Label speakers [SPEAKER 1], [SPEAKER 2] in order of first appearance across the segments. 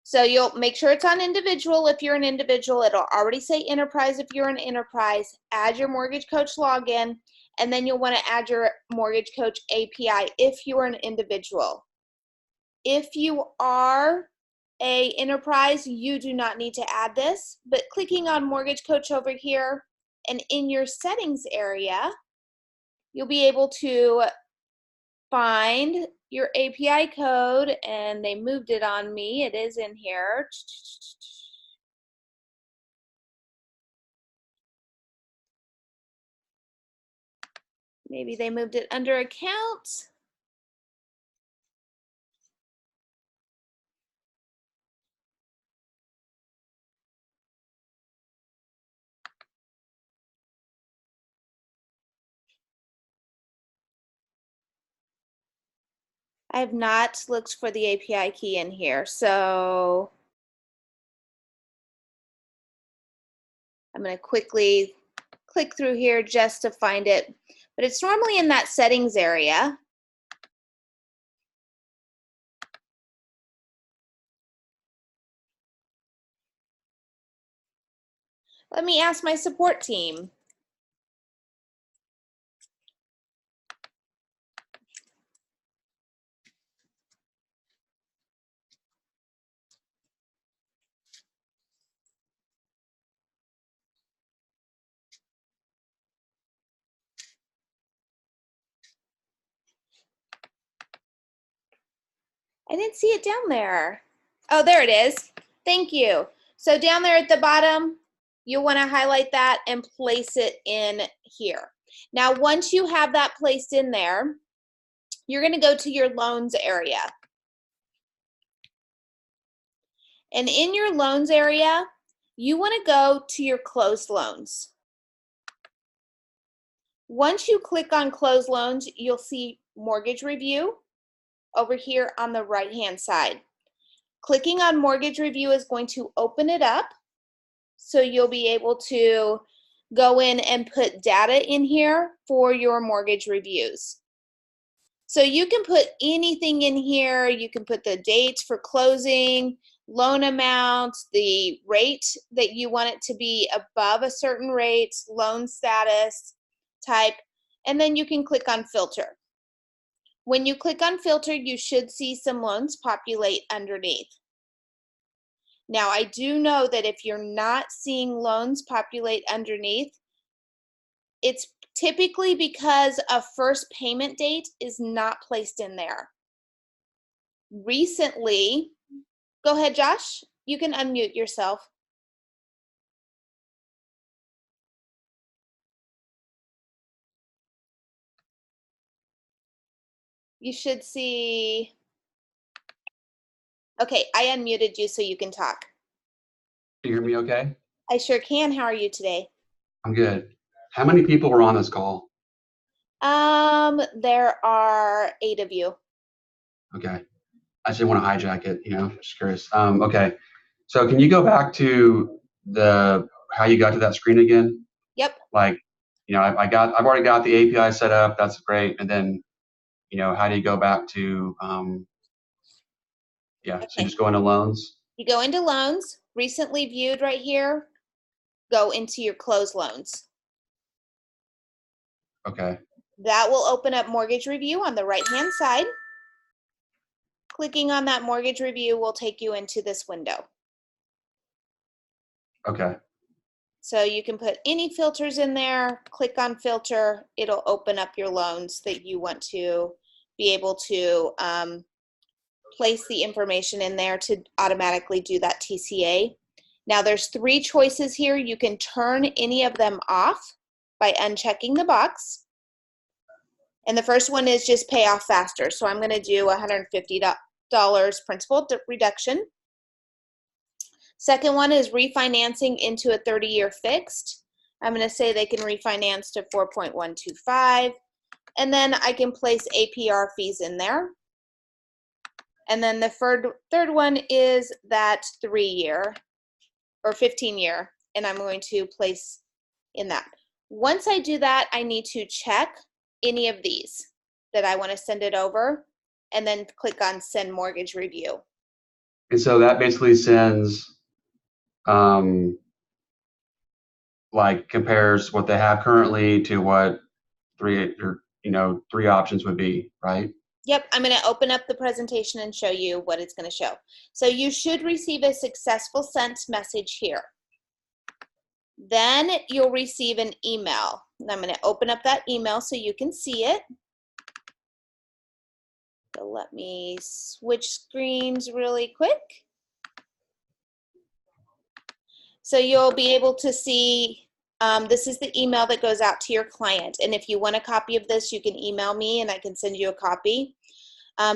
[SPEAKER 1] So you'll make sure it's on individual if you're an individual. It'll already say enterprise if you're an enterprise. Add your mortgage coach login, and then you'll want to add your mortgage coach API if you're an individual. If you are a enterprise, you do not need to add this, but clicking on mortgage coach over here and in your settings area, you'll be able to find your API code, and they moved it on me. It is in here. Maybe they moved it under accounts. I have not looked for the API key in here, so I'm going to quickly click through here just to find it. But it's normally in that settings area. Let me ask my support team. I didn't see it down there. Oh, there it is. Thank you. So down there at the bottom, you'll want to highlight that and place it in here. Now, once you have that placed in there, you're going to go to your loans area. And in your loans area, you want to go to your closed loans. Once you click on closed loans, you'll see mortgage review over here on the right-hand side. Clicking on mortgage review is going to open it up, so you'll be able to go in and put data in here for your mortgage reviews. So you can put anything in here. You can put the dates for closing, loan amounts, the rate that you want it to be above a certain rate, loan status type, and then you can click on filter. When you click on filter, you should see some loans populate underneath. Now, I do know that if you're not seeing loans populate underneath, it's typically because a first payment date is not placed in there. Recently, go ahead, Josh. You can unmute yourself. You should see. Okay, I unmuted you so you can talk.
[SPEAKER 2] Can you hear me okay?
[SPEAKER 1] I sure can. How are you today?
[SPEAKER 2] I'm good. How many people were on this call?
[SPEAKER 1] There are 8 of you.
[SPEAKER 2] Okay. I just didn't want to hijack it, just curious. Okay. So can you go back to how you got to that screen again?
[SPEAKER 1] Yep.
[SPEAKER 2] Like, I've already got the API set up. That's great. And then, how do you go back to,
[SPEAKER 1] Okay.
[SPEAKER 2] So you just go into loans.
[SPEAKER 1] You go into loans, recently viewed right here, go into your closed loans.
[SPEAKER 2] Okay.
[SPEAKER 1] That will open up mortgage review on the right-hand side. Clicking on that mortgage review will take you into this window.
[SPEAKER 2] Okay.
[SPEAKER 1] So you can put any filters in there, click on filter, it'll open up your loans that you want to be able to place the information in there to automatically do that TCA. Now there's 3 choices here. You can turn any of them off by unchecking the box. And the first one is just pay off faster. So I'm going to do $150 principal reduction. Second one is refinancing into a 30-year fixed. I'm going to say they can refinance to 4.125. And then I can place APR fees in there. And then the third one is that 3-year or 15-year. And I'm going to place in that. Once I do that, I need to check any of these that I want to send it over, and then click on send mortgage review.
[SPEAKER 2] And so that basically sends, um, like compares what they have currently to what three options would be, right?
[SPEAKER 1] Yep, I'm going to open up the presentation and show you what it's going to show. So you should receive a successful sent message here. Then you'll receive an email. And I'm going to open up that email so you can see it. So let me switch screens really quick. So you'll be able to see, this is the email that goes out to your client. And if you want a copy of this, you can email me and I can send you a copy.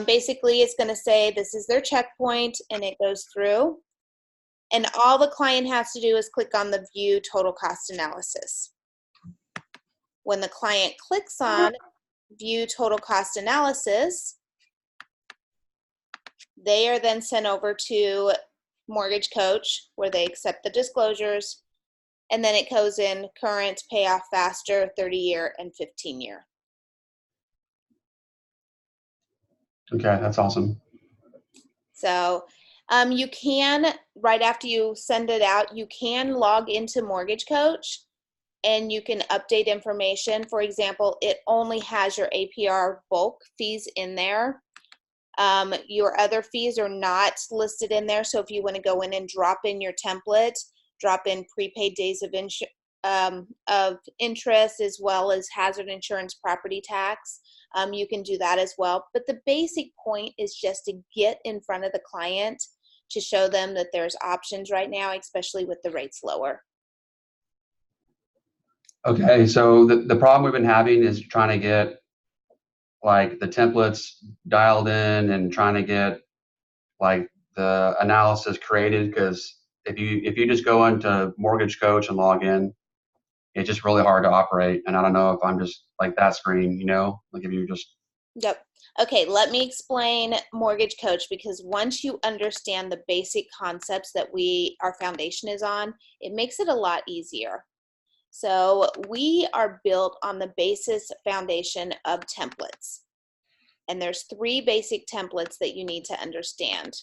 [SPEAKER 1] Basically, it's going to say this is their checkpoint and it goes through. And all the client has to do is click on the View Total Cost Analysis. When the client clicks on View Total Cost Analysis, they are then sent over to Mortgage Coach where they accept the disclosures, and then it goes in current, pay off faster, 30-year, and 15-year.
[SPEAKER 2] Okay, that's awesome.
[SPEAKER 1] So you can, right after you send it out, you can log into Mortgage Coach and you can update information. For example, it only has your APR bulk fees in there. Your other fees are not listed in there. So if you want to go in and drop in your template, drop in prepaid days of interest as well as hazard insurance property tax, you can do that as well. But the basic point is just to get in front of the client to show them that there's options right now, especially with the rates lower.
[SPEAKER 2] Okay, so the problem we've been having is trying to get like the templates dialed in and trying to get like the analysis created, because if you just go into Mortgage Coach and log in, it's just really hard to operate. And I don't know if I'm just like that screen, like if you just.
[SPEAKER 1] Yep. Okay, let me explain Mortgage Coach, because once you understand the basic concepts that our foundation is on, it makes it a lot easier. So we are built on the basis foundation of templates. And there's 3 basic templates that you need to understand.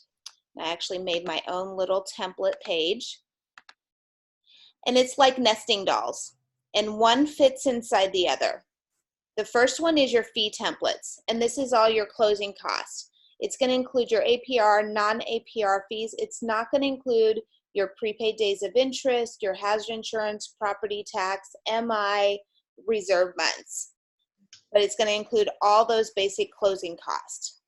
[SPEAKER 1] I actually made my own little template page. And it's like nesting dolls, and one fits inside the other. The first one is your fee templates, and this is all your closing costs. It's going to include your APR, non-APR fees. It's not going to include your prepaid days of interest, your hazard insurance, property tax, MI, reserve months. But it's going to include all those basic closing costs.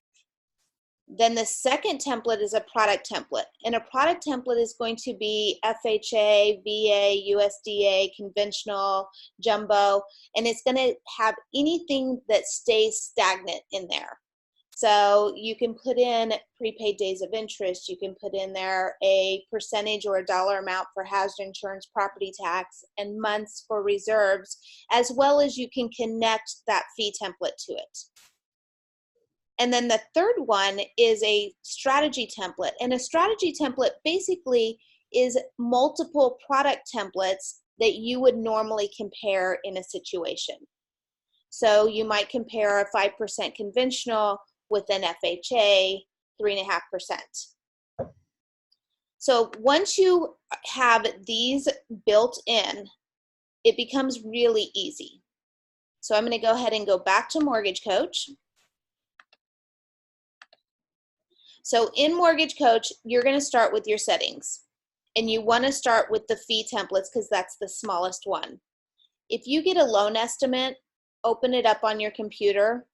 [SPEAKER 1] Then the second template is a product template. And a product template is going to be FHA, VA, USDA, conventional, jumbo, and it's going to have anything that stays stagnant in there. So you can put in prepaid days of interest. You can put in there a percentage or a dollar amount for hazard insurance, property tax, and months for reserves, as well as you can connect that fee template to it. And then the third one is a strategy template. And a strategy template basically is multiple product templates that you would normally compare in a situation. So you might compare a 5% conventional with an FHA, 3.5%. So once you have these built in, it becomes really easy. So I'm going to go ahead and go back to Mortgage Coach. So in Mortgage Coach, you're going to start with your settings. And you want to start with the fee templates because that's the smallest one. If you get a loan estimate, open it up on your computer.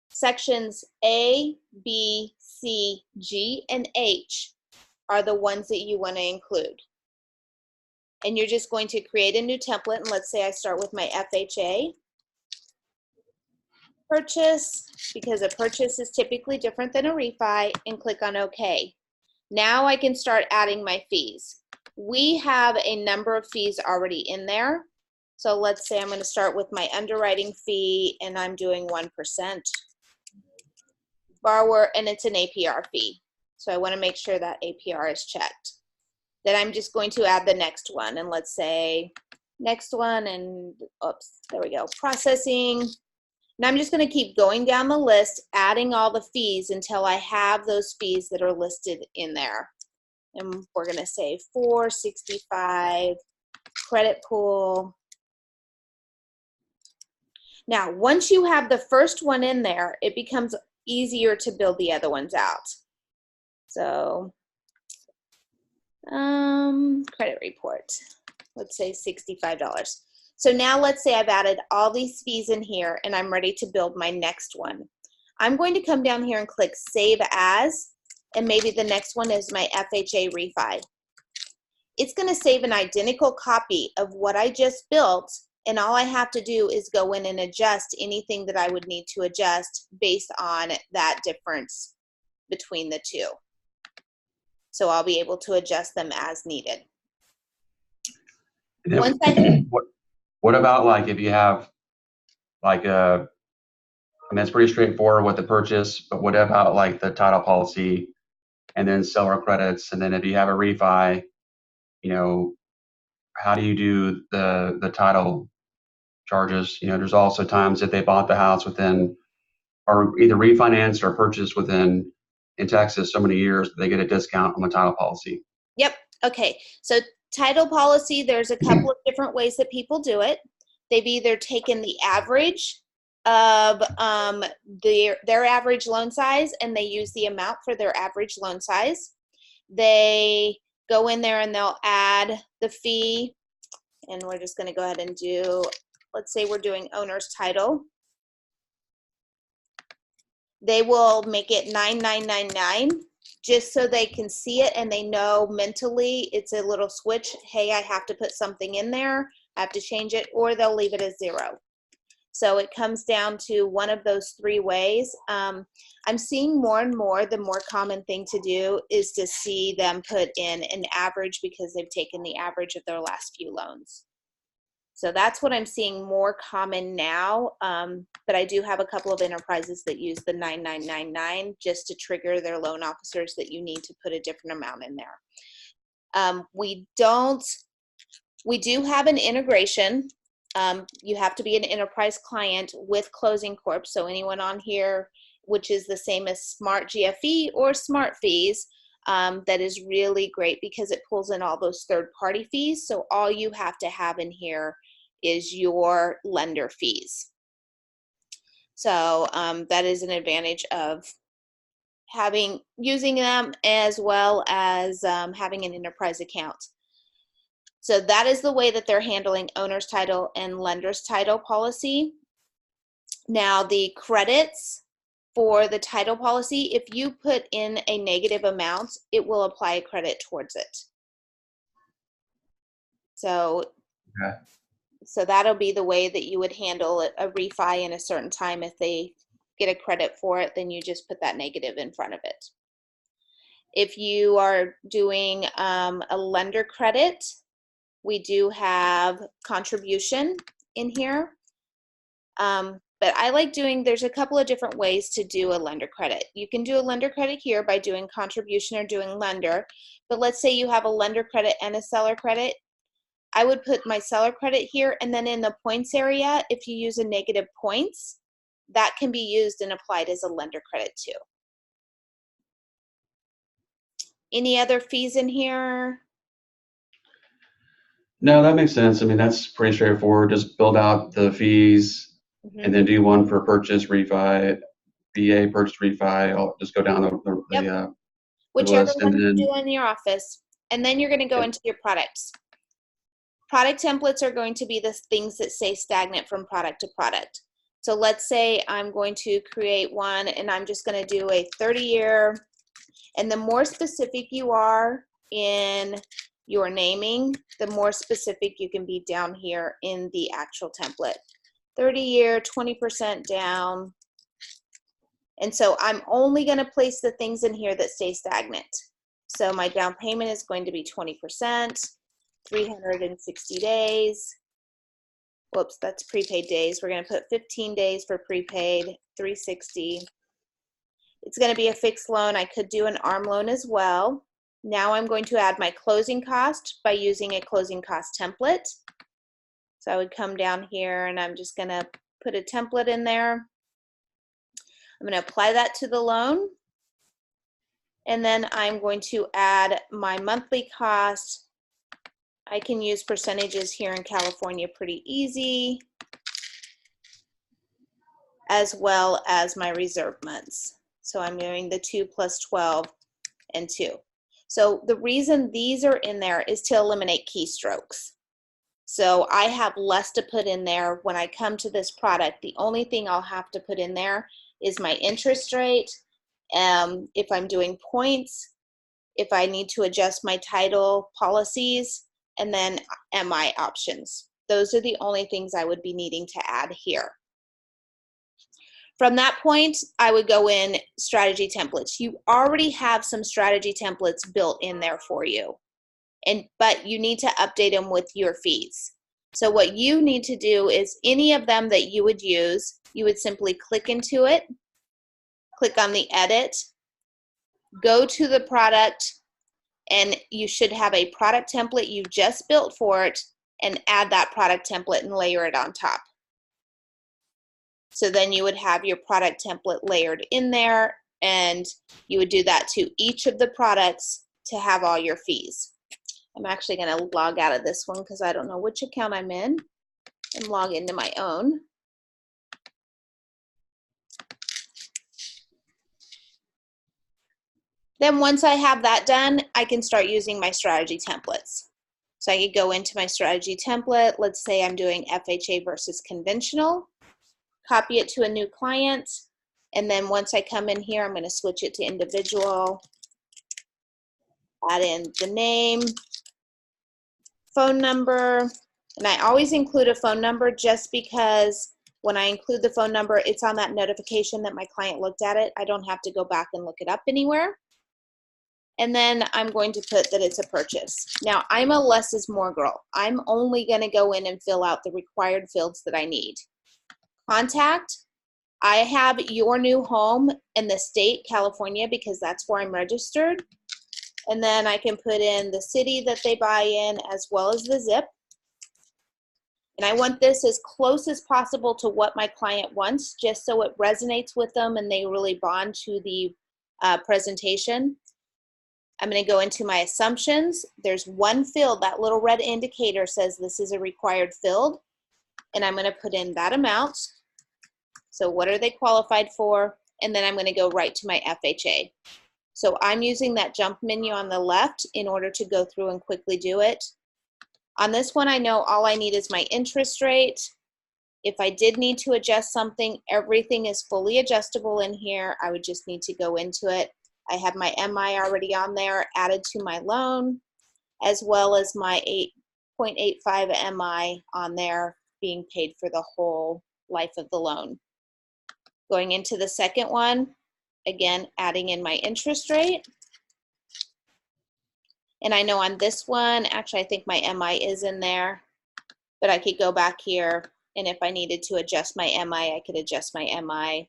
[SPEAKER 1] Sections A, B, C, G, and H are the ones that you want to include. And you're just going to create a new template. And let's say I start with my FHA. Purchase, because a purchase is typically different than a refi, and click on OK. Now I can start adding my fees. We have a number of fees already in there. So let's say I'm going to start with my underwriting fee and I'm doing 1%. Borrower, and it's an APR fee. So I want to make sure that APR is checked. Then I'm just going to add the next one, and let's say next one, and oops, there we go, processing. And I'm just going to keep going down the list, adding all the fees until I have those fees that are listed in there. and we're going to say 465 credit pool. Now, once you have the first one in there, it becomes easier to build the other ones out. So, credit report, let's say $65. So now let's say I've added all these fees in here and I'm ready to build my next one. I'm going to come down here and click Save As, and maybe the next one is my FHA refi. It's going to save an identical copy of what I just built, and all I have to do is go in and adjust anything that I would need to adjust based on that difference between the two. So I'll be able to adjust them as needed. Once
[SPEAKER 2] what about like if you have like I mean, it's pretty straightforward with the purchase, but what about like the title policy and then seller credits? And then if you have a refi, you know, how do you do the title charges? You know, there's also times that they bought the house within, or either refinanced or purchased within, in Texas, so many years, they get a discount on the title policy.
[SPEAKER 1] Yep. Okay. So title policy, there's a couple of different ways that people do it. They've either taken the average of their average loan size, and they use the amount for their average loan size. They go in there and they'll add the fee, and we're just going to go ahead and do, let's say we're doing owner's title. They will make it $9,999 just so they can see it and they know mentally it's a little switch. Hey, I have to put something in there. I have to change it, or they'll leave it as 0. So it comes down to one of those 3 ways. I'm seeing more and more, the more common thing to do is to see them put in an average because they've taken the average of their last few loans. So that's what I'm seeing more common now, but I do have a couple of enterprises that use the 9999 just to trigger their loan officers that you need to put a different amount in there. We do have an integration. You have to be an enterprise client with Closing Corp. So anyone on here, which is the same as Smart GFE or Smart Fees, that is really great because it pulls in all those third-party fees. So all you have to have in here is your lender fees. So that is an advantage of using them, as well as having an enterprise account. So that is the way that they're handling owner's title and lender's title policy. Now the credits for the title policy, if you put in a negative amount, it will apply a credit towards it. So,
[SPEAKER 2] Okay.
[SPEAKER 1] So that'll be the way that you would handle a refi in a certain time. If they get a credit for it, then you just put that negative in front of it. If you are doing a lender credit, we do have contribution in here. But I like there's a couple of different ways to do a lender credit. You can do a lender credit here by doing contribution or doing lender. But let's say you have a lender credit and a seller credit. I would put my seller credit here, and then in the points area, if you use a negative points, that can be used and applied as a lender credit too. Any other fees in here?
[SPEAKER 2] No, that makes sense. I mean, that's pretty straightforward. Just build out the fees and then do one for purchase, refi, VA, purchase, refi. I'll just go down the
[SPEAKER 1] whichever
[SPEAKER 2] list,
[SPEAKER 1] one
[SPEAKER 2] and
[SPEAKER 1] you
[SPEAKER 2] then
[SPEAKER 1] do in your office. And then you're going to go into your products. Product templates are going to be the things that stay stagnant from product to product. So let's say I'm going to create one and I'm just going to do a 30-year. And the more specific you are in your naming, the more specific you can be down here in the actual template. 30-year, 20% down. And so I'm only going to place the things in here that stay stagnant. So my down payment is going to be 20%, 360 days. Whoops, that's prepaid days. We're going to put 15 days for prepaid, 360. It's going to be a fixed loan. I could do an ARM loan as well. Now I'm going to add my closing cost by using a closing cost template. So I would come down here and I'm just going to put a template in there. I'm going to apply that to the loan. And then I'm going to add my monthly cost. I can use percentages here in California pretty easy, as well as my reserve months. So I'm doing the 2 plus 12 and 2. So the reason these are in there is to eliminate keystrokes. So I have less to put in there when I come to this product. The only thing I'll have to put in there is my interest rate, if I'm doing points, if I need to adjust my title policies, and then MI options. Those are the only things I would be needing to add here. From that point, I would go in strategy templates. You already have some strategy templates built in there for you, but you need to update them with your fees. So what you need to do is any of them that you would use, you would simply click into it, click on the edit, go to the product, and you should have a product template you just built for it, and add that product template and layer it on top. So then you would have your product template layered in there, and you would do that to each of the products to have all your fees. I'm actually going to log out of this one because I don't know which account I'm in, and log into my own. Then once I have that done, I can start using my strategy templates. So I could go into my strategy template. Let's say I'm doing FHA versus conventional. Copy it to a new client, and then once I come in here, I'm going to switch it to individual, add in the name, phone number, and I always include a phone number just because when I include the phone number, it's on that notification that my client looked at it. I don't have to go back and look it up anywhere. And then I'm going to put that it's a purchase. Now, I'm a less is more girl. I'm only going to go in and fill out the required fields that I need. Contact. I have your new home in the state, California, because that's where I'm registered. And then I can put in the city that they buy in as well as the zip. And I want this as close as possible to what my client wants, just so it resonates with them and they really bond to the presentation. I'm going to go into my assumptions. There's one field, that little red indicator says this is a required field. And I'm going to put in that amount. So what are they qualified for? And then I'm going to go right to my FHA. So I'm using that jump menu on the left in order to go through and quickly do it. On this one, I know all I need is my interest rate. If I did need to adjust something, everything is fully adjustable in here. I would just need to go into it. I have my MI already on there added to my loan, as well as my 8.85 MI on there being paid for the whole life of the loan. Going into the second one, again, adding in my interest rate. And I know on this one, actually, I think my MI is in there, but I could go back here, and if I needed to adjust my MI, I could adjust my MI.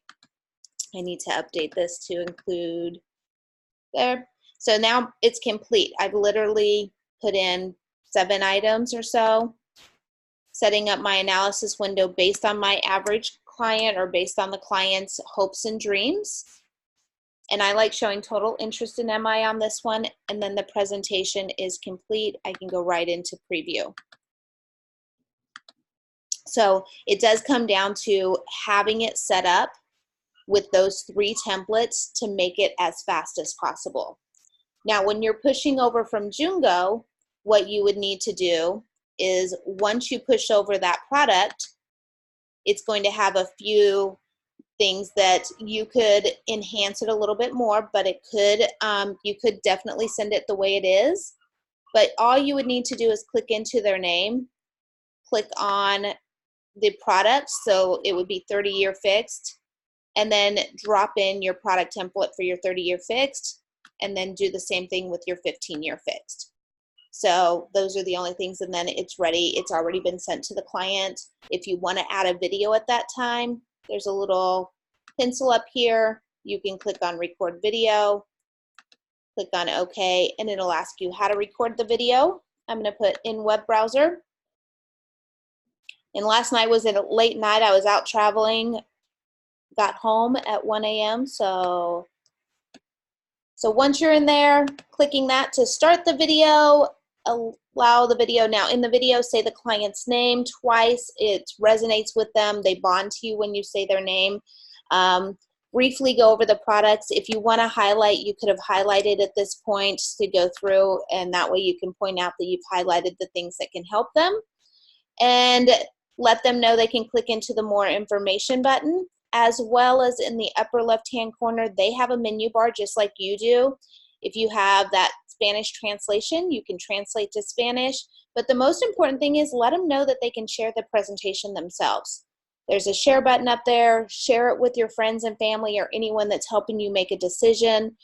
[SPEAKER 1] I need to update this to include there. So now it's complete. I've literally put in 7 items or so, setting up my analysis window based on my average client or based on the client's hopes and dreams. And I like showing total interest in MI on this one, and then the presentation is complete. I can go right into preview. So it does come down to having it set up with those 3 templates to make it as fast as possible. Now, when you're pushing over from Jungo, what you would need to do is once you push over that product, it's going to have a few things that you could enhance it a little bit more, but it could, you could definitely send it the way it is. But all you would need to do is click into their name, click on the product, so it would be 30-year fixed, and then drop in your product template for your 30-year fixed, and then do the same thing with your 15-year fixed. So those are the only things, and then it's ready. It's already been sent to the client. If you want to add a video at that time, there's a little pencil up here. You can click on record video, click on OK, and it'll ask you how to record the video. I'm going to put in web browser. And last night was a late night. I was out traveling, got home at 1 a.m. So So once you're in there, clicking that to start the video, allow the video. Now in the video, say the client's name twice. It resonates with them. They bond to you when you say their name. Briefly go over the products. If you want to highlight, you could have highlighted at this point to go through, and that way you can point out that you've highlighted the things that can help them. And let them know they can click into the more information button, as well as in the upper left-hand corner, they have a menu bar just like you do. If you have that Spanish translation, you can translate to Spanish. But the most important thing is let them know that they can share the presentation themselves. There's a share button up there. Share it with your friends and family or anyone that's helping you make a decision.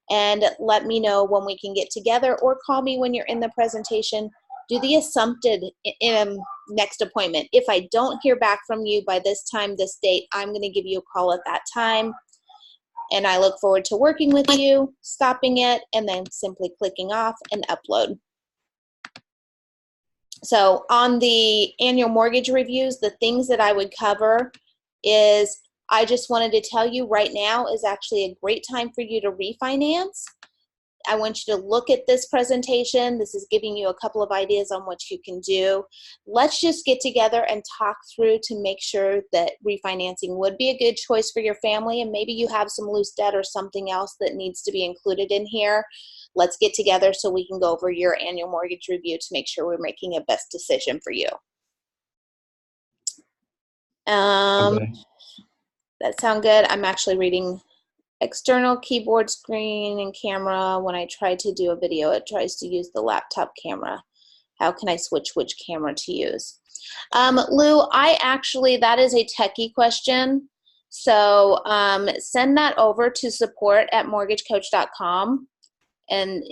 [SPEAKER 1] And let me know when we can get together, or call me when you're in the presentation. Do the assumpted next appointment. If I don't hear back from you by this time, this date, I'm going to give you a call at that time. And I look forward to working with you, stopping it, and then simply clicking off and upload. So on the annual mortgage reviews, the things that I would cover is, I just wanted to tell you right now is actually a great time for you to refinance. I want you to look at this presentation. This is giving you a couple of ideas on what you can do. Let's just get together and talk through to make sure that refinancing would be a good choice for your family, and maybe you have some loose debt or something else that needs to be included in here. Let's get together so we can go over your annual mortgage review to make sure we're making a best decision for you.
[SPEAKER 2] Okay.
[SPEAKER 1] That sound good? I'm actually reading external keyboard, screen, and camera. When I try to do a video, it tries to use the laptop camera. How can I switch which camera to use? Lou, that is a techie question. So send that over to support@mortgagecoach.com, and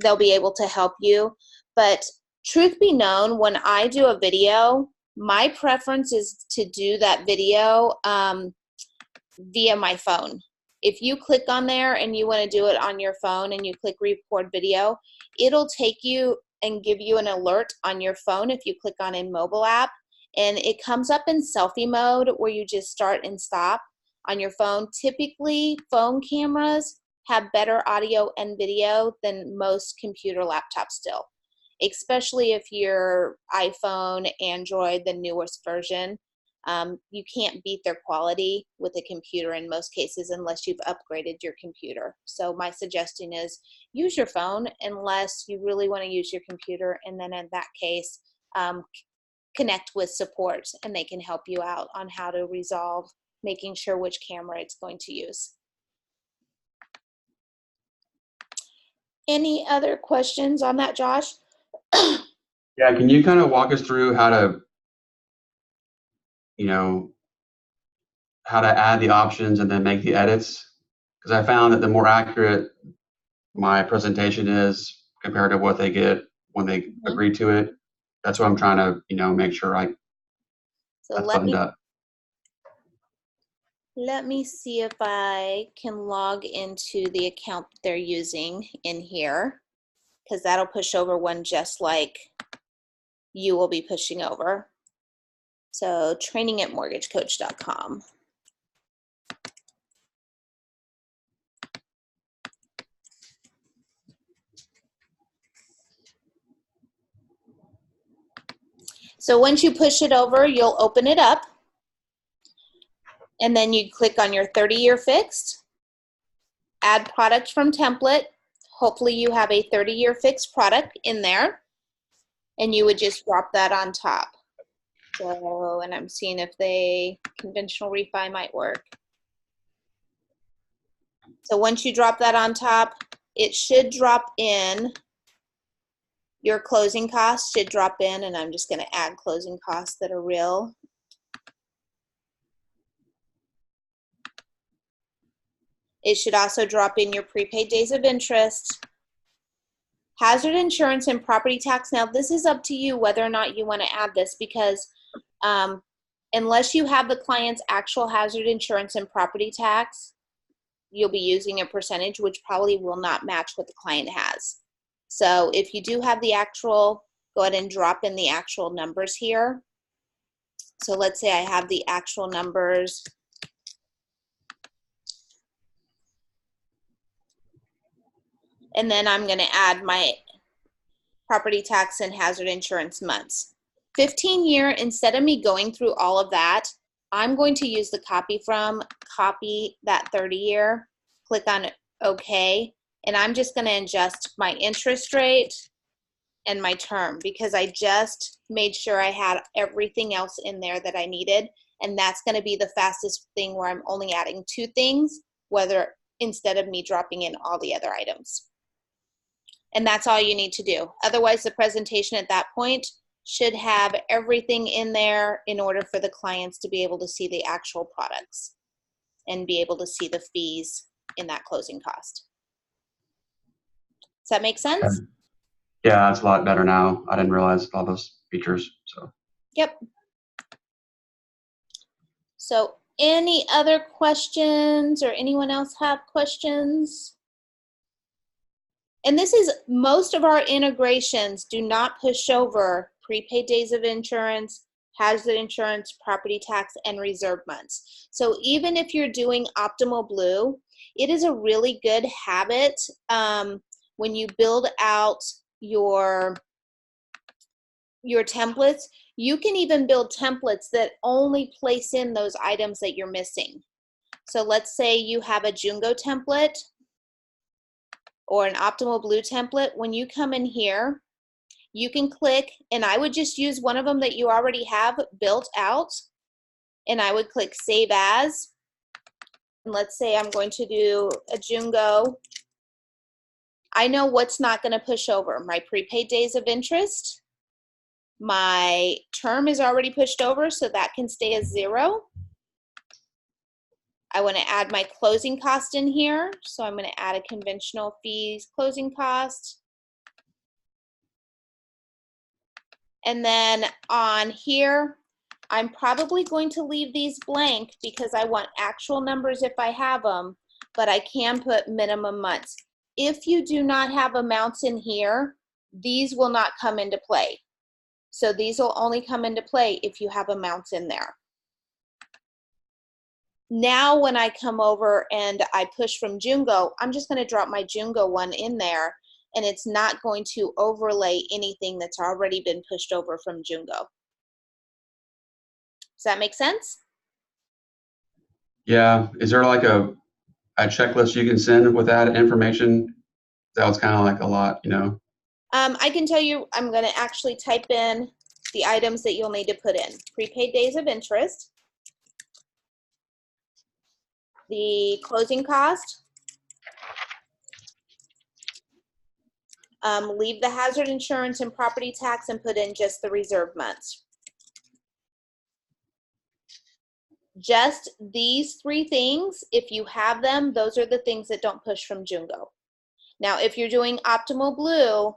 [SPEAKER 1] they'll be able to help you. But truth be known, when I do a video, my preference is to do that video via my phone. If you click on there and you want to do it on your phone and you click record video, it'll take you and give you an alert on your phone if you click on a mobile app, and it comes up in selfie mode where you just start and stop on your phone. Typically, phone cameras have better audio and video than most computer laptops still, especially if your iPhone, Android, the newest version. You can't beat their quality with a computer in most cases unless you've upgraded your computer. So my suggestion is use your phone unless you really want to use your computer, and then in that case, connect with support and they can help you out on how to resolve making sure which camera it's going to use. Any other questions on that, Josh?
[SPEAKER 2] Yeah, can you kind of walk us through how to, how to add the options and then make the edits? Because I found that the more accurate my presentation is compared to what they get when they agree to it, that's what I'm trying to, make sure that's buttoned up.
[SPEAKER 1] Let me see if I can log into the account they're using in here, because that'll push over one just like you will be pushing over. So training@mortgagecoach.com. So once you push it over, you'll open it up, and then you click on your 30-year fixed, add product from template. Hopefully you have a 30-year fixed product in there, and you would just drop that on top. So, and I'm seeing if conventional refi might work. So once you drop that on top, it should drop in. Your closing costs should drop in, and I'm just going to add closing costs that are real. It should also drop in your prepaid days of interest, hazard insurance, and property tax. Now, this is up to you whether or not you want to add this, because unless you have the client's actual hazard insurance and property tax, you'll be using a percentage which probably will not match what the client has. So if you do have the actual, go ahead and drop in the actual numbers here. So let's say I have the actual numbers. And then I'm going to add my property tax and hazard insurance months. 15-year, instead of me going through all of that, I'm going to use the copy from, copy that 30-year, click on OK, and I'm just going to adjust my interest rate and my term because I just made sure I had everything else in there that I needed, and that's going to be the fastest thing where I'm only adding 2 things, whether instead of me dropping in all the other items. And that's all you need to do. Otherwise, the presentation at that point should have everything in there in order for the clients to be able to see the actual products and be able to see the fees in that closing cost. Does that make sense?
[SPEAKER 2] Yeah, it's a lot better now. I didn't realize all those features. So.
[SPEAKER 1] Yep. So any other questions or anyone else have questions? And this is, most of our integrations do not push over prepaid days of insurance, hazard insurance, property tax, and reserve months. So even if you're doing Optimal Blue, it is a really good habit when you build out your templates. You can even build templates that only place in those items that you're missing. So let's say you have a Jungo template or an Optimal Blue template. When you come in here, you can click, and I would just use one of them that you already have built out, and I would click Save As. And let's say I'm going to do a Jungo. I know what's not going to push over. My prepaid days of interest. My term is already pushed over, so that can stay as 0. I want to add my closing cost in here, so I'm going to add a conventional fees closing cost. And then on here, I'm probably going to leave these blank because I want actual numbers if I have them, but I can put minimum months. If you do not have amounts in here, these will not come into play. So these will only come into play if you have amounts in there. Now when I come over and I push from Jungo, I'm just going to drop my Jungo one in there, and it's not going to overlay anything that's already been pushed over from Jungo. Does that make sense?
[SPEAKER 2] Yeah. Is there like a checklist you can send with that information? That was kind of like a lot, you know?
[SPEAKER 1] I can tell you, I'm going to actually type in the items that you'll need to put in. Prepaid days of interest, the closing cost, leave the hazard insurance and property tax and put in just the reserve months. Just these 3 things, if you have them, those are the things that don't push from Jungo. Now, if you're doing Optimal Blue,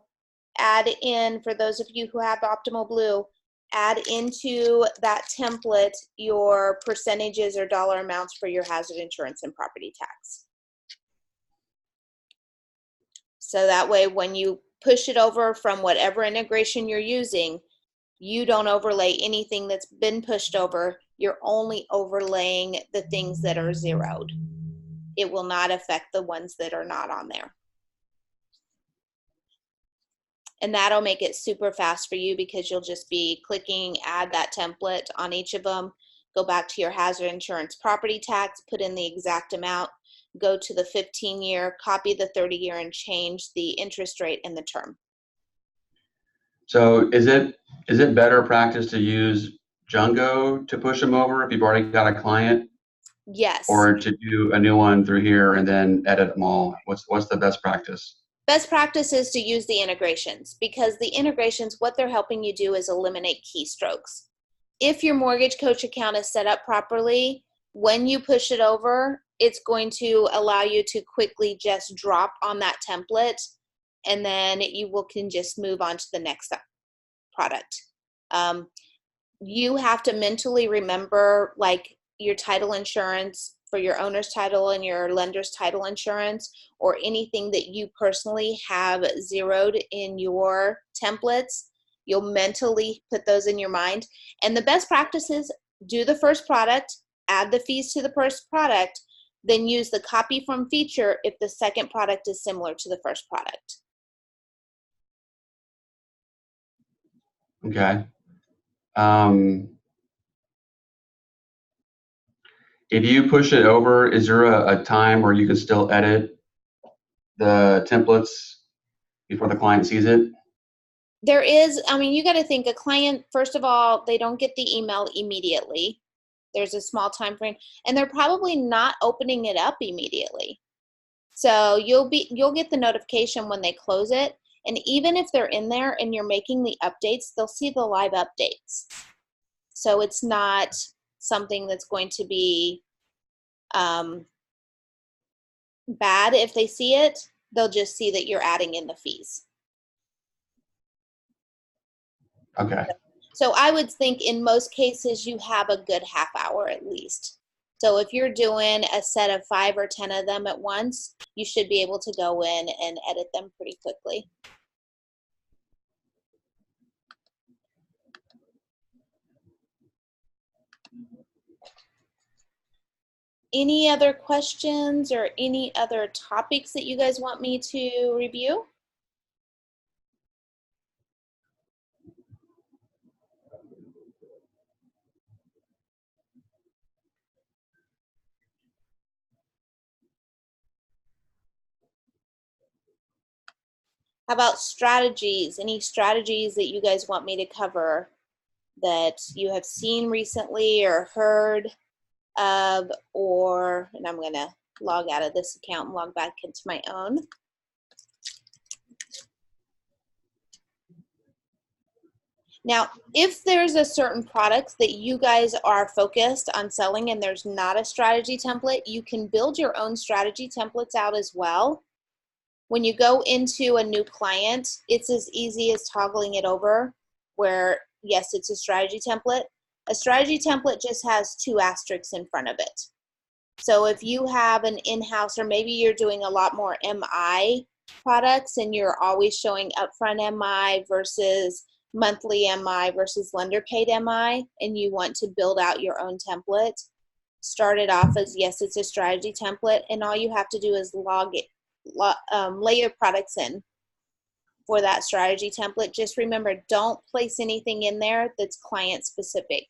[SPEAKER 1] add in, for those of you who have Optimal Blue, add into that template your percentages or dollar amounts for your hazard insurance and property tax. So that way, when you push it over from whatever integration you're using, you don't overlay anything that's been pushed over. You're only overlaying the things that are zeroed. It will not affect the ones that are not on there. And that'll make it super fast for you because you'll just be clicking add that template on each of them, go back to your hazard insurance property tax, put in the exact amount, go to the 15-year, copy the 30-year, and change the interest rate and the term.
[SPEAKER 2] So is it better practice to use Jungo to push them over if you've already got a client?
[SPEAKER 1] Yes.
[SPEAKER 2] Or to do a new one through here and then edit them all? What's the best practice?
[SPEAKER 1] Best practice is to use the integrations, because the integrations, what they're helping you do is eliminate keystrokes. If your mortgage coach account is set up properly, when you push it over, it's going to allow you to quickly just drop on that template, and then you can just move on to the next product. You have to mentally remember, like, your title insurance for your owner's title and your lender's title insurance, or anything that you personally have zeroed in your templates. You'll mentally put those in your mind. And the best practice is do the first product, add the fees to the first product, Then use the copy from feature if the second product is similar to the first product.
[SPEAKER 2] Okay. If you push it over, is there a time where you can still edit the templates before the client sees it?
[SPEAKER 1] There is, I mean, you got to think a client, first of all, they don't get the email immediately. There's a small time frame, and they're probably not opening it up immediately. So you'll get the notification when they close it. And even if they're in there and you're making the updates, they'll see the live updates. So it's not something that's going to be bad if they see it. They'll just see that you're adding in the fees.
[SPEAKER 2] Okay.
[SPEAKER 1] So I would think in most cases you have a good half hour at least. So if you're doing a set of 5 or 10 of them at once, you should be able to go in and edit them pretty quickly. Any other questions or any other topics that you guys want me to review? How about strategies? Any strategies that you guys want me to cover that you have seen recently or heard of, or, and I'm going to log out of this account and log back into my own. Now, if there's a certain product that you guys are focused on selling and there's not a strategy template, you can build your own strategy templates out as well. When you go into a new client, it's as easy as toggling it over where, yes, it's a strategy template. A strategy template just has 2 asterisks in front of it. So if you have an in-house, or maybe you're doing a lot more MI products and you're always showing upfront MI versus monthly MI versus lender paid MI, and you want to build out your own template, start it off as, yes, it's a strategy template, and all you have to do is lay your products in for that strategy template. Just remember, don't place anything in there that's client specific.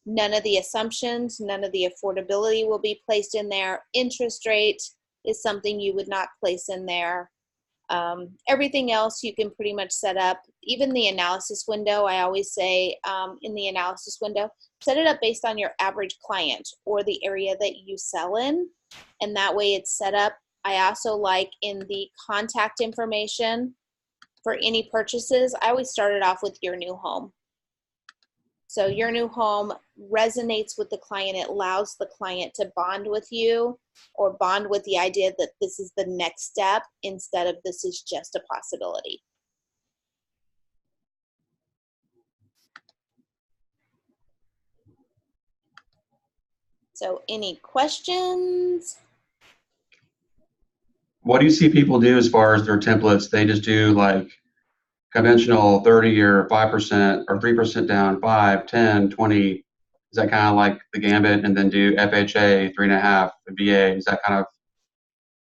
[SPEAKER 1] None of the assumptions, none of the affordability will be placed in there. Interest rate is something you would not place in there. Everything else you can pretty much set up. Even the analysis window, I always say in the analysis window, set it up based on your average client or the area that you sell in, and that way it's set up. I also like in the contact information for any purchases, I always start it off with your new home. So your new home resonates with the client. It allows the client to bond with you or bond with the idea that this is the next step instead of this is just a possibility. So any questions?
[SPEAKER 2] What do you see people do as far as their templates? They just do like conventional 30 or 5% or 3% down, 5, 10, 20. Is that kind of like the gambit? And then do FHA 3.5, VA? Is that kind of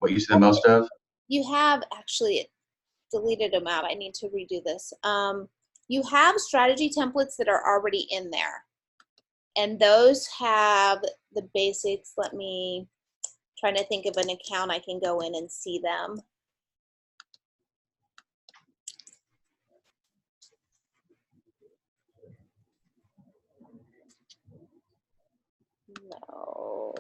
[SPEAKER 2] what you see the most of?
[SPEAKER 1] You have actually deleted them out. I need to redo this. You have strategy templates that are already in there. And those have the basics. Let me try to think of an account I can go in and see them. No.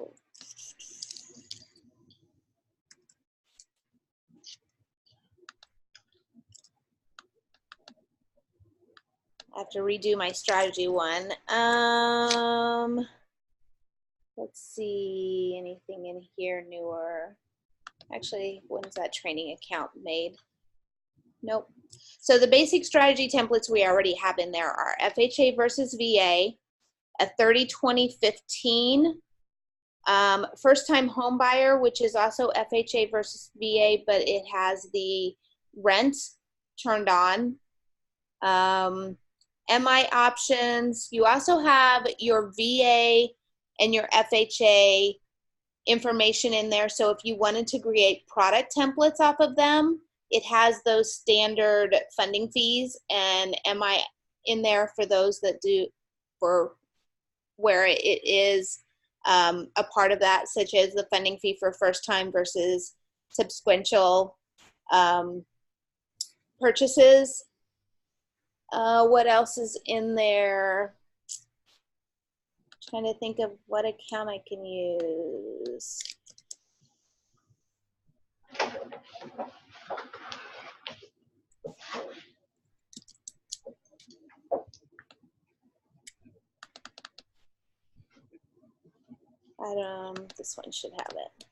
[SPEAKER 1] I have to redo my strategy one. Let's see, anything in here newer? Actually, when's that training account made? Nope. So the basic strategy templates we already have in there are FHA versus VA, a 30-20-15, first time home buyer, which is also FHA versus VA, but it has the rent turned on. MI options. You also have your VA and your FHA information in there. So if you wanted to create product templates off of them, it has those standard funding fees and MI in there for those that do, for where it is a part of that, such as the funding fee for first time versus subsequential purchases. What else is in there? Trying to think of what account I can use. This one should have it.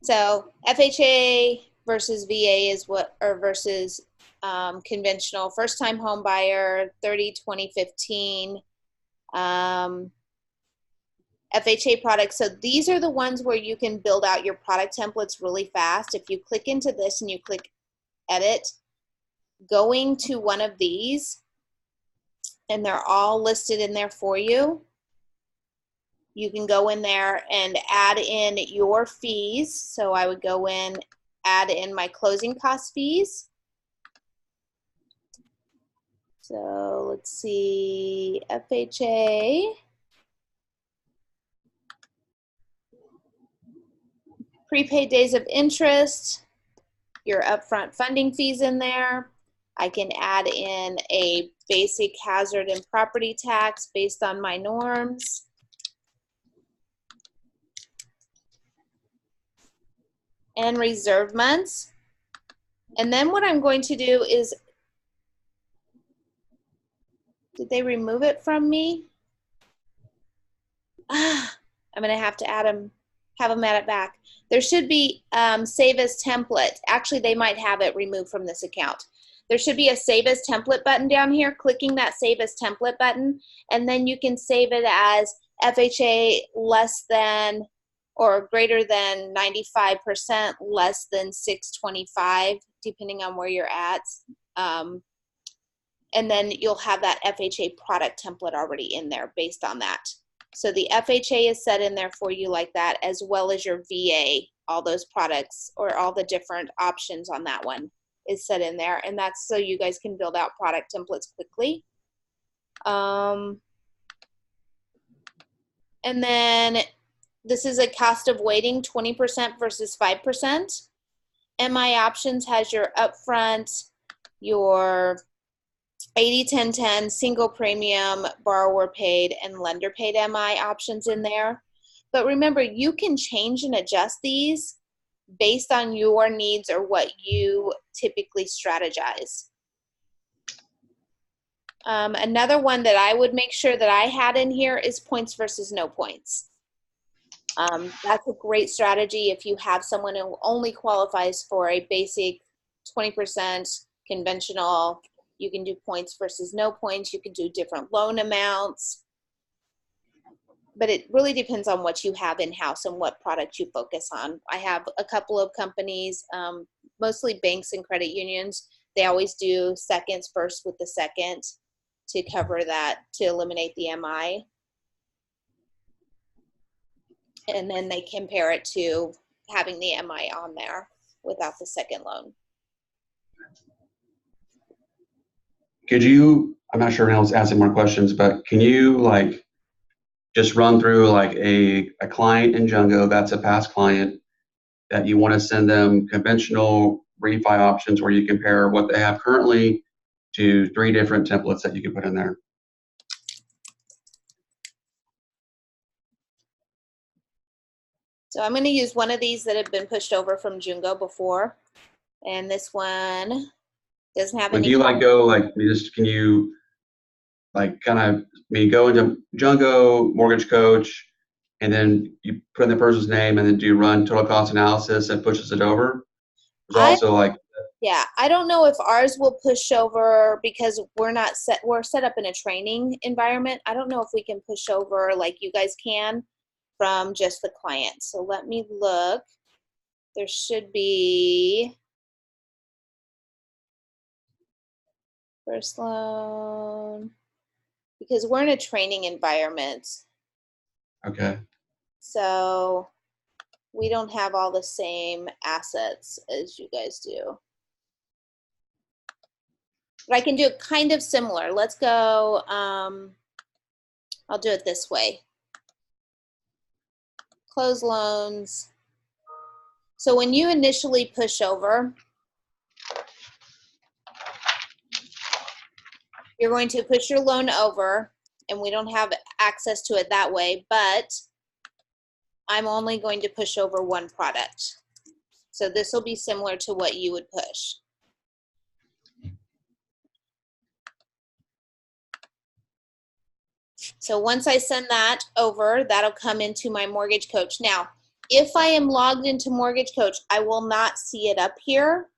[SPEAKER 1] So FHA versus VA is what, or versus conventional first time home buyer, 30, 20, 15. FHA products. So these are the ones where you can build out your product templates really fast. If you click into this and you click edit, going to one of these, and they're all listed in there for you. You can go in there and add in your fees. So I would go in, add in my closing cost fees. So let's see, FHA. Prepaid days of interest, your upfront funding fees in there. I can add in a basic hazard and property tax based on my norms. And reserve months. And then what I'm going to do is, did they remove it from me? I'm going to have to add them, have them add it back. There should be save as template. Actually, they might have it removed from this account. There should be a save as template button down here. Clicking that save as template button, and then you can save it as FHA less than or greater than 95%, less than 625, depending on where you're at. And then you'll have that FHA product template already in there based on that. So the FHA is set in there for you like that, as well as your VA, all those products or all the different options on that one is set in there. And that's so you guys can build out product templates quickly. And then this is a cost of waiting, 20% versus 5%. MI options has your upfront, your 80-10-10, single premium, borrower paid, and lender paid MI options in there. But remember, you can change and adjust these based on your needs or what you typically strategize. Another one that I would make sure that I had in here is points versus no points. That's a great strategy if you have someone who only qualifies for a basic 20% conventional. You can do points versus no points. You can do different loan amounts. But it really depends on what you have in-house and what product you focus on. I have a couple of companies, mostly banks and credit unions. They always do seconds first with the second to cover that, to eliminate the MI. And then they compare it to having the MI on there without the second loan.
[SPEAKER 2] Could you, I'm not sure if anyone's asking more questions, but can you like just run through like a client in Jungo that's a past client that you want to send them conventional refi options where you compare what they have currently to 3 different templates that you can put in there?
[SPEAKER 1] So I'm going to use one of these that have been pushed over from Jungo before. And this one doesn't have any.
[SPEAKER 2] If you like go like can you like kind of go into Jungo Mortgage Coach and then you put in the person's name and then do run total cost analysis and pushes it over? There's also like,
[SPEAKER 1] yeah, I don't know if ours will push over because we're set up in a training environment. I don't know if we can push over like you guys can from just the client. So let me look. There should be first loan because we're in a training environment.
[SPEAKER 2] okay.
[SPEAKER 1] So we don't have all the same assets as you guys do. But I can do it kind of similar. Let's go, I'll do it this way. Close loans. So when you initially push over, you're going to push your loan over, and we don't have access to it that way, but I'm only going to push over one product. So this will be similar to what you would push. So once I send that over, that'll come into my Mortgage Coach. Now, if I am logged into Mortgage Coach, I will not see it up here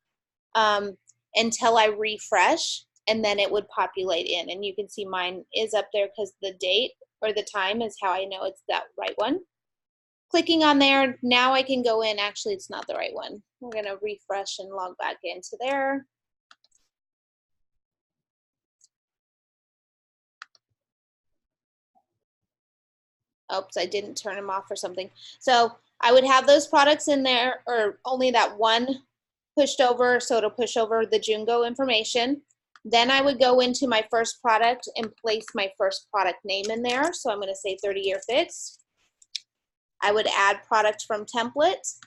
[SPEAKER 1] until I refresh, and then it would populate in. And you can see mine is up there because the date or the time is how I know it's that right one. Clicking on there, now I can go in. Actually, it's not the right one. We're going to refresh and log back into there. Oops, I didn't turn them off or something. So I would have those products in there, or only that one pushed over, so it'll push over the Jungo information. Then I would go into my first product and place my first product name in there. So I'm going to say 30-year fixed. I would add product from template,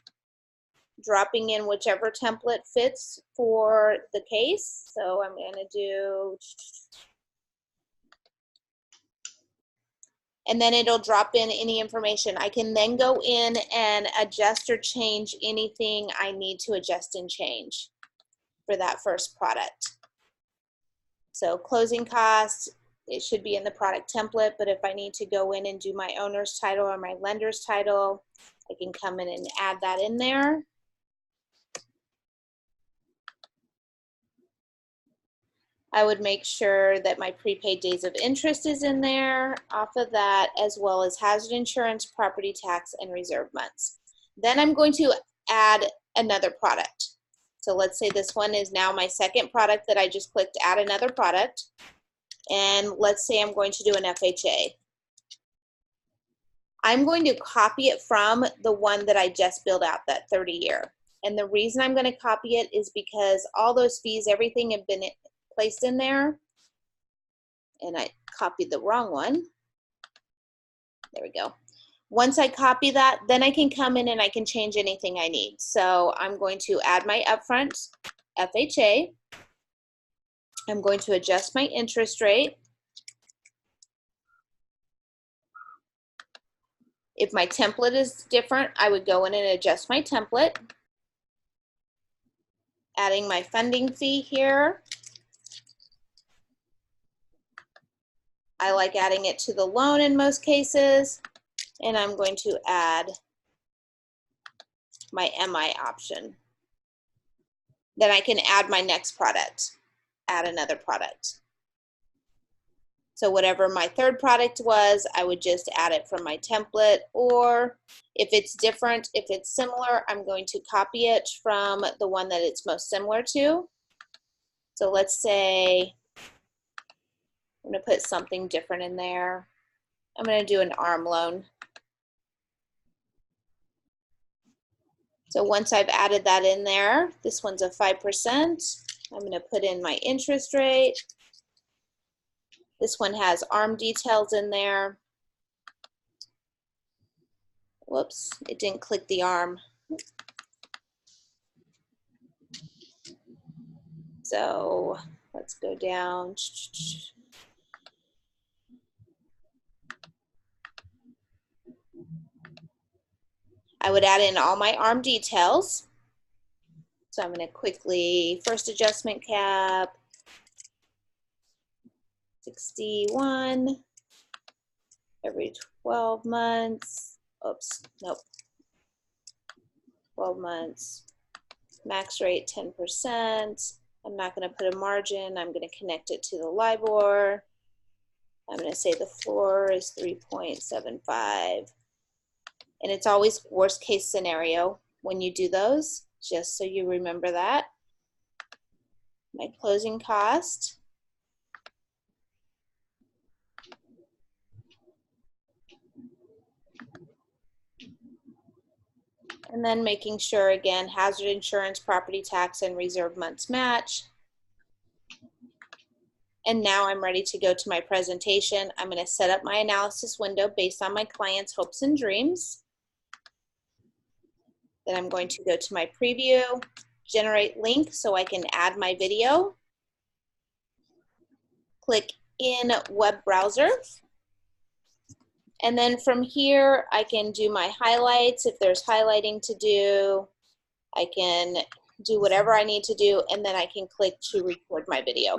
[SPEAKER 1] dropping in whichever template fits for the case. So I'm going to do, and then it'll drop in any information. I can then go in and adjust or change anything I need to adjust and change for that first product. So closing costs, it should be in the product template, but if I need to go in and do my owner's title or my lender's title, I can come in and add that in there. I would make sure that my prepaid days of interest is in there off of that, as well as hazard insurance, property tax, and reserve months. Then I'm going to add another product. So let's say this one is now my second product that I just clicked add another product. And let's say I'm going to do an FHA. I'm going to copy it from the one that I just built out, that 30-year. And the reason I'm going to copy it is because all those fees, everything have been placed in there. And I copied the wrong one. There we go. Once I copy that, then I can come in and I can change anything I need. So I'm going to add my upfront FHA. I'm going to adjust my interest rate. If my template is different, I would go in and adjust my template. Adding my funding fee here. I like adding it to the loan in most cases. And I'm going to add my MI option. Then I can add my next product, add another product. So whatever my third product was, I would just add it from my template, or if it's different, if it's similar, I'm going to copy it from the one that it's most similar to. So let's say I'm going to put something different in there. I'm going to do an ARM loan. So once I've added that in there, this one's a 5%. I'm going to put in my interest rate. This one has ARM details in there. Whoops, it didn't click the ARM. So let's go down. I would add in all my ARM details. So I'm going to quickly, first adjustment cap, 61, every 12 months. Oops, nope. 12 months, max rate 10%. I'm not going to put a margin. I'm going to connect it to the LIBOR. I'm going to say the floor is 3.75. And it's always worst case scenario when you do those, just so you remember that. My closing cost. And then making sure, again, hazard insurance, property tax, and reserve months match. And now I'm ready to go to my presentation. I'm going to set up my analysis window based on my client's hopes and dreams. Then I'm going to go to my preview, generate link so I can add my video. Click in web browser. And then from here, I can do my highlights. If there's highlighting to do, I can do whatever I need to do, and then I can click to record my video.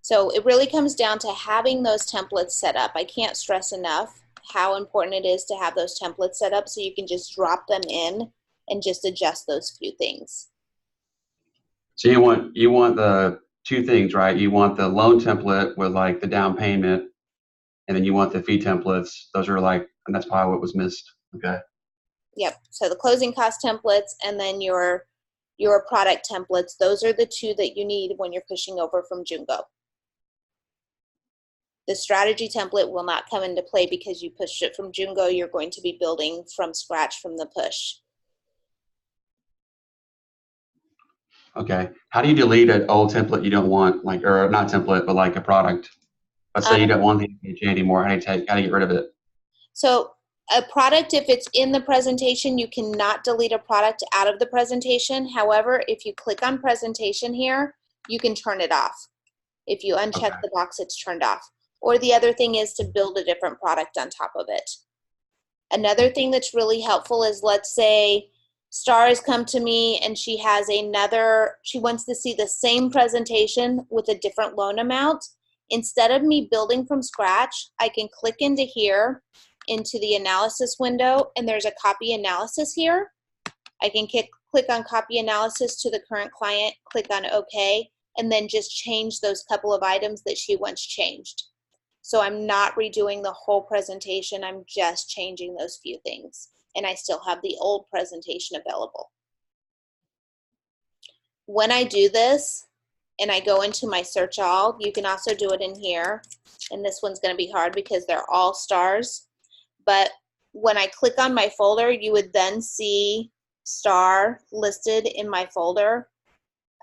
[SPEAKER 1] So it really comes down to having those templates set up. I can't stress enough how important it is to have those templates set up so you can just drop them in and just adjust those few things.
[SPEAKER 2] So you want the two things, right? You want the loan template with like the down payment, and then you want the fee templates. Those are like, and that's probably what was missed. Okay.
[SPEAKER 1] Yep. So the closing cost templates and then your product templates, those are the two that you need when you're pushing over from Jungo. The strategy template will not come into play because you pushed it from Jungo. You're going to be building from scratch from the push.
[SPEAKER 2] Okay. How do you delete an old template you don't want, like, or not template, but like a product? Let's say you don't want the FHA anymore. How do you get rid of it?
[SPEAKER 1] So a product, if it's in the presentation, you cannot delete a product out of the presentation. However, if you click on presentation here, you can turn it off. If you uncheck the box, it's turned off. Or the other thing is to build a different product on top of it. Another thing that's really helpful is, let's say Star has come to me and she has she wants to see the same presentation with a different loan amount. Instead of me building from scratch, I can click into here, into the analysis window, and there's a copy analysis here. I can click on copy analysis to the current client, click on OK, and then just change those couple of items that she wants changed. So I'm not redoing the whole presentation, I'm just changing those few things. And I still have the old presentation available. When I do this and I go into my search all, you can also do it in here. And this one's going to be hard because they're all stars. But when I click on my folder, you would then see Star listed in my folder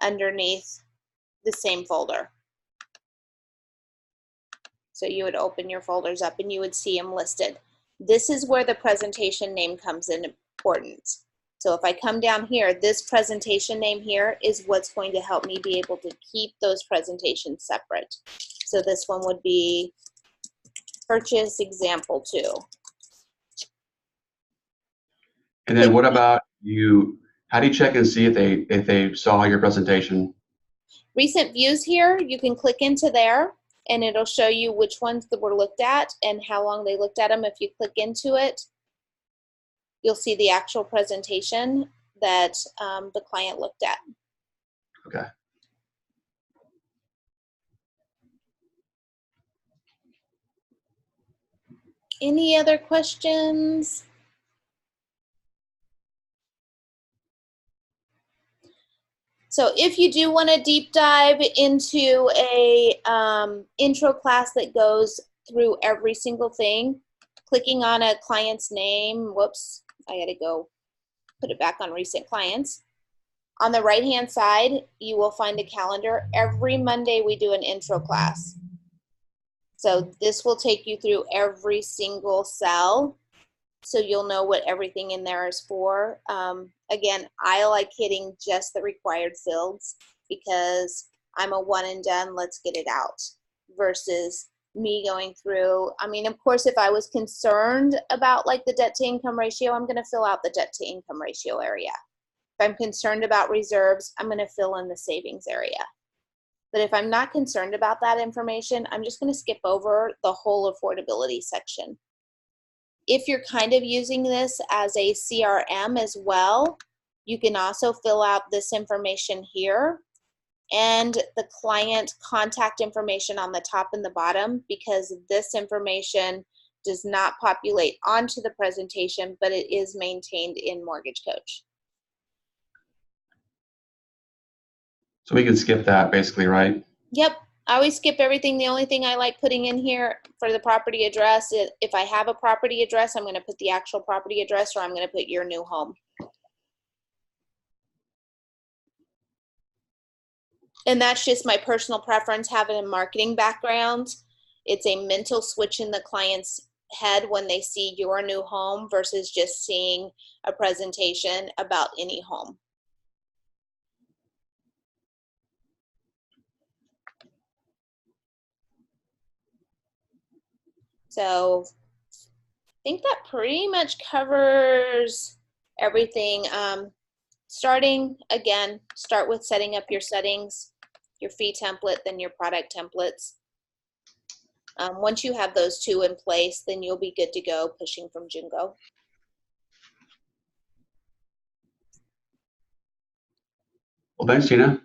[SPEAKER 1] underneath the same folder. So you would open your folders up and you would see them listed. This is where the presentation name comes in important. So if I come down here, this presentation name here is what's going to help me be able to keep those presentations separate. So this one would be purchase example 2.
[SPEAKER 2] And then what about you? How do you check and see if they saw your presentation?
[SPEAKER 1] Recent views here, you can click into there and it'll show you which ones that were looked at and how long they looked at them. If you click into it, you'll see the actual presentation that the client looked at.
[SPEAKER 2] Okay.
[SPEAKER 1] Any other questions? So if you do want to deep dive into a intro class that goes through every single thing, clicking on a client's name, whoops, I gotta go put it back on recent clients. On the right-hand side, you will find a calendar. Every Monday we do an intro class. So this will take you through every single cell, so you'll know what everything in there is for. Again, I like hitting just the required fields because I'm a one and done, let's get it out, versus me going through. I mean, of course, if I was concerned about like the debt to income ratio, I'm gonna fill out the debt to income ratio area. If I'm concerned about reserves, I'm gonna fill in the savings area. But if I'm not concerned about that information, I'm just gonna skip over the whole affordability section. If you're kind of using this as a CRM as well, you can also fill out this information here and the client contact information on the top and the bottom, because this information does not populate onto the presentation, but it is maintained in Mortgage Coach.
[SPEAKER 2] So we can skip that basically, right?
[SPEAKER 1] Yep. I always skip everything. The only thing I like putting in here for the property address is if I have a property address, I'm going to put the actual property address, or I'm going to put your new home. And that's just my personal preference, having a marketing background. It's a mental switch in the client's head when they see your new home versus just seeing a presentation about any home. So I think that pretty much covers everything. Starting again, start with setting up your settings, your fee template, then your product templates. Once you have those two in place, then you'll be good to go pushing from Jungo.
[SPEAKER 2] Well, thanks, Tina.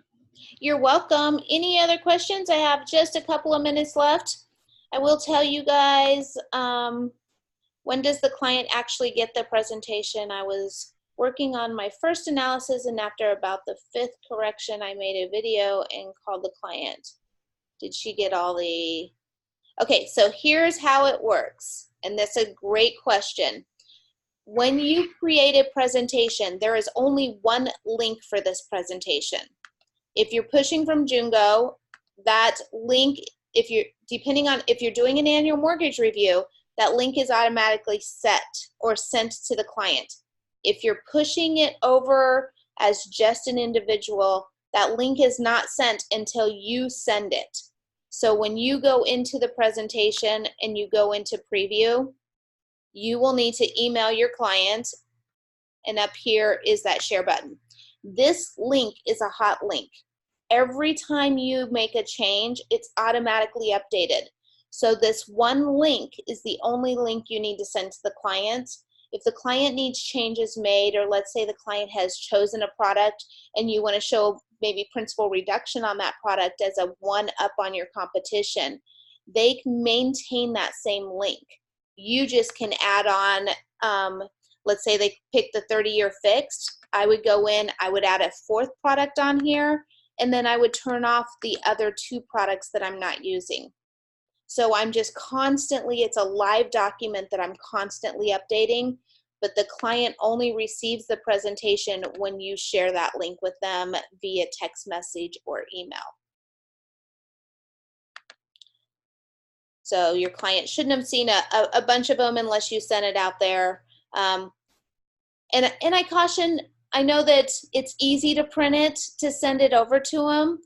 [SPEAKER 1] You're welcome. Any other questions? I have just a couple of minutes left. I will tell you guys, when does the client actually get the presentation? I was working on my first analysis, and after about the 5th correction, I made a video and called the client. Did she get all the... Okay, so here's how it works, and that's a great question. When you create a presentation, there is only one link for this presentation. If you're pushing from Jungo, that link, depending on if you're doing an annual mortgage review, that link is automatically set or sent to the client. If you're pushing it over as just an individual, that link is not sent until you send it. So when you go into the presentation and you go into preview, you will need to email your client, and up here is that share button. This link is a hot link. Every time you make a change, it's automatically updated. So this one link is the only link you need to send to the client. If the client needs changes made, or let's say the client has chosen a product and you want to show maybe principal reduction on that product as a one-up on your competition, they can maintain that same link. You just can add on, let's say they pick the 30-year fixed. I would go in, I would add a 4th product on here, and then I would turn off the other 2 products that I'm not using. So I'm just constantly, it's a live document that I'm constantly updating, but the client only receives the presentation when you share that link with them via text message or email. So your client shouldn't have seen a bunch of them unless you sent it out there. And I caution, I know that it's easy to print it to send it over to them,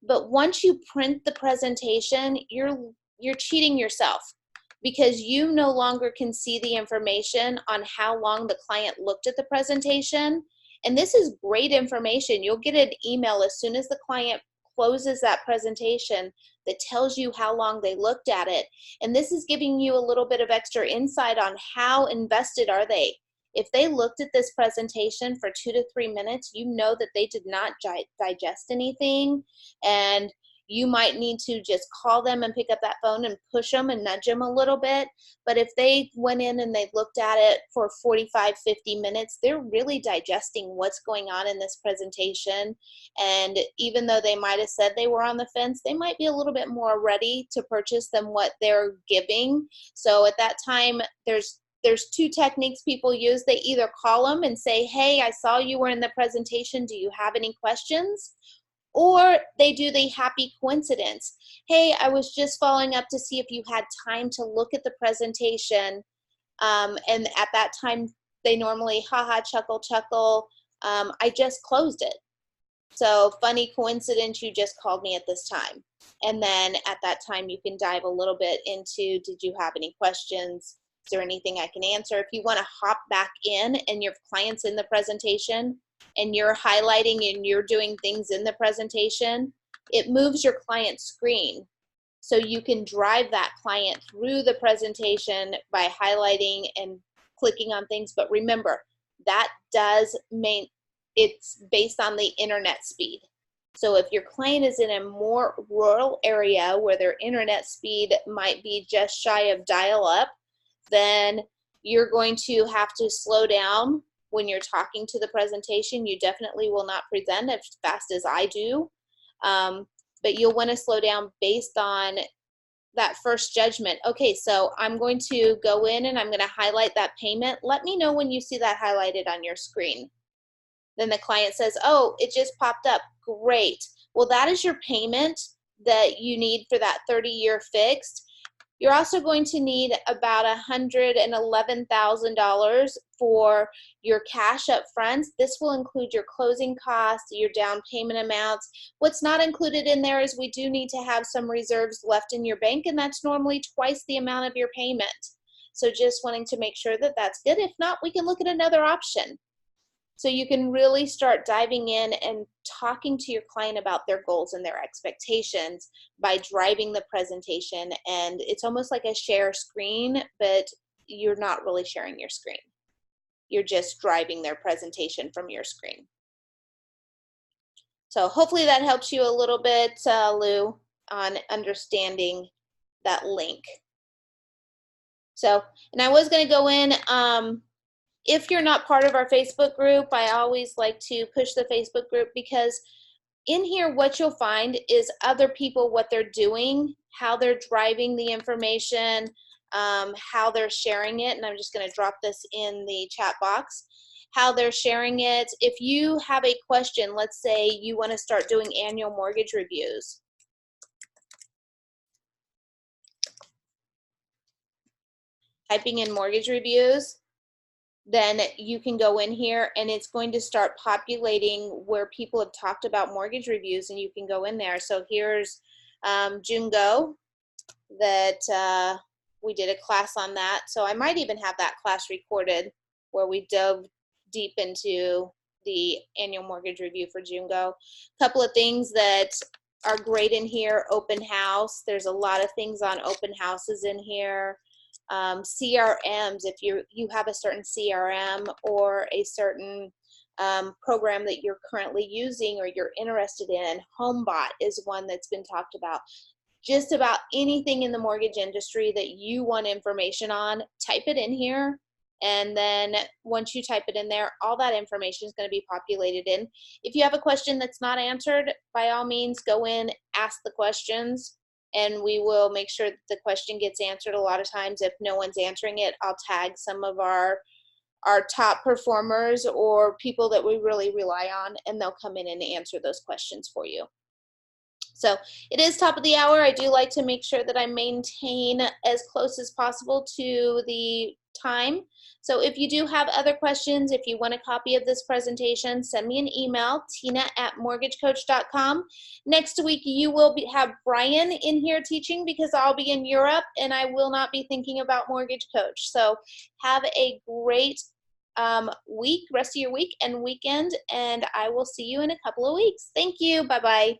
[SPEAKER 1] but once you print the presentation, you're cheating yourself, because you no longer can see the information on how long the client looked at the presentation. And this is great information. You'll get an email as soon as the client closes that presentation that tells you how long they looked at it. And this is giving you a little bit of extra insight on how invested are they. If they looked at this presentation for 2 to 3 minutes, you know that they did not digest anything, and you might need to just call them and pick up that phone and push them and nudge them a little bit. But if they went in and they looked at it for 45, 50 minutes, they're really digesting what's going on in this presentation. And even though they might have said they were on the fence, they might be a little bit more ready to purchase than what they're giving. So at that time, there's 2 techniques people use. They either call them and say, hey, I saw you were in the presentation. Do you have any questions? Or they do the happy coincidence. Hey, I was just following up to see if you had time to look at the presentation. And at that time, they normally, haha, chuckle, chuckle. I just closed it. So funny coincidence, you just called me at this time. And then at that time, you can dive a little bit into, did you have any questions? Is there anything I can answer? If you want to hop back in and your client's in the presentation and you're highlighting and you're doing things in the presentation, it moves your client's screen. So you can drive that client through the presentation by highlighting and clicking on things. But remember, that it's based on the internet speed. So if your client is in a more rural area where their internet speed might be just shy of dial-up, then you're going to have to slow down when you're talking to the presentation. You definitely will not present as fast as I do. but you'll want to slow down based on that first judgment. Okay, so I'm going to go in and I'm going to highlight that payment. Let me know when you see that highlighted on your screen. Then the client says, oh, it just popped up. Great. Well, that is your payment that you need for that 30-year fixed. You're also going to need about $111,000 for your cash up front. This will include your closing costs, your down payment amounts. What's not included in there is we do need to have some reserves left in your bank, and that's normally twice the amount of your payment. So just wanting to make sure that that's good. If not, we can look at another option. So you can really start diving in and talking to your client about their goals and their expectations by driving the presentation. And it's almost like a share screen, but you're not really sharing your screen. You're just driving their presentation from your screen. So hopefully that helps you a little bit, Lou, on understanding that link. So, and I was going to go in, if you're not part of our Facebook group, I always like to push the Facebook group, because in here what you'll find is other people, what they're doing, how they're driving the information, how they're sharing it. And I'm just going to drop this in the chat box, how they're sharing it. If you have a question, let's say you want to start doing annual mortgage reviews. Typing in mortgage reviews, then you can go in here and it's going to start populating where people have talked about mortgage reviews, and you can go in there. So here's Jungo, that we did a class on that. So I might even have that class recorded where we dove deep into the annual mortgage review for Jungo. A couple of things that are great in here: open house. There's a lot of things on open houses in here. CRMs, if you have a certain CRM or a certain program that you're currently using or you're interested in. HomeBot is one that's been talked about. Just about anything in the mortgage industry that you want information on, type it in here. And then once you type it in there, all that information is going to be populated in. If you have a question that's not answered, by all means, go in, ask the questions, and we will make sure that the question gets answered. A lot of times, if no one's answering it, I'll tag some of our top performers or people that we really rely on, and they'll come in and answer those questions for you. So it is top of the hour. I do like to make sure that I maintain as close as possible to the time. So if you do have other questions, if you want a copy of this presentation, send me an email, tina@mortgagecoach.com. Next week, you will have Brian in here teaching, because I'll be in Europe and I will not be thinking about Mortgage Coach. So have a great week, rest of your week and weekend, and I will see you in a couple of weeks. Thank you. Bye-bye.